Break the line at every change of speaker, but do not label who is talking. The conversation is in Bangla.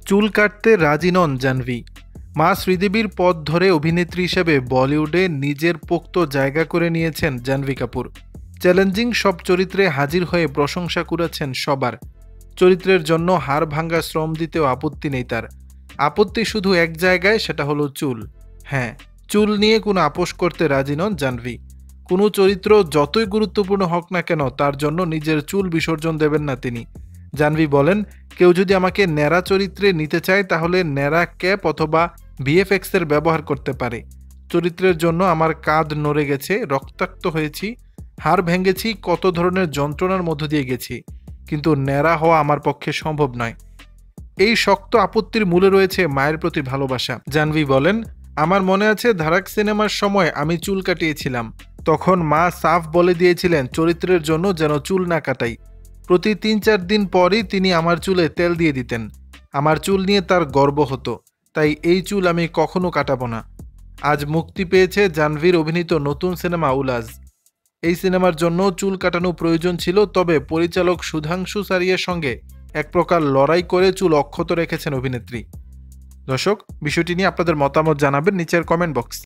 চুল কাটতে রাজি নন জাহ্নবী। মা শ্রীদেবীর পথ ধরে অভিনেত্রী হিসেবে বলিউডে নিজের পোক্ত জায়গা করে নিয়েছেন জাহ্নবী কাপুর। চ্যালেঞ্জিং সব চরিত্রে হাজির হয়ে প্রশংসা কুড়াচ্ছেন সবার। চরিত্রের জন্য হাড় ভাঙ্গা শ্রম দিতেও আপত্তি নেই তার। আপত্তি শুধু এক জায়গায়, সেটা হলো চুল। হ্যাঁ, চুল নিয়ে কোনো আপোষ করতে রাজি নন জাহ্নবী। কোনো চরিত্র যতই গুরুত্বপূর্ণ হোক না কেন, তার জন্য নিজের চুল বিসর্জন দেবেন না তিনি। জাহ্নবী বলেন, কেউ যদি আমাকে ন্যাড়া চরিত্রে নিতে চায় তাহলে ন্যাড়া ক্যাপ অথবা ভিএফএক্স এর ব্যবহার করতে পারে। চরিত্রের জন্য আমার কাঁধ নড়ে গেছে, রক্তাক্ত হয়েছি, হাড় ভেঙেছি, কত ধরনের যন্ত্রণার মধ্য দিয়ে গেছি, কিন্তু ন্যাড়া হওয়া আমার পক্ষে সম্ভব নয়। এই শক্ত আপত্তির মূলে রয়েছে মায়ের প্রতি ভালোবাসা। জাহ্নবী বলেন, আমার মনে আছে ধারাক সিনেমার সময় আমি চুল কাটিয়েছিলাম। তখন মা সাফ বলে দিয়েছিলেন চরিত্রের জন্য যেন চুল না কাটাই। প্রতি ৩-৪ দিন পরই তিনি আমার চুলে তেল দিয়ে দিতেন। আমার চুল নিয়ে তার গর্ব হতো, তাই এই চুল আমি কখনো কাটাবো না। আজ মুক্তি পেয়েছে জাহ্নবীর অভিনীত নতুন সিনেমা উলাজ। এই সিনেমার জন্য চুল কাটানো প্রয়োজন ছিল, তবে পরিচালক সুধাংশু সারিয়ার সঙ্গে এক প্রকার লড়াই করে চুল অক্ষত রেখেছেন অভিনেত্রী। দর্শক, বিষয়টি নিয়ে আপনাদের মতামত জানাবেন নিচের কমেন্ট বক্স।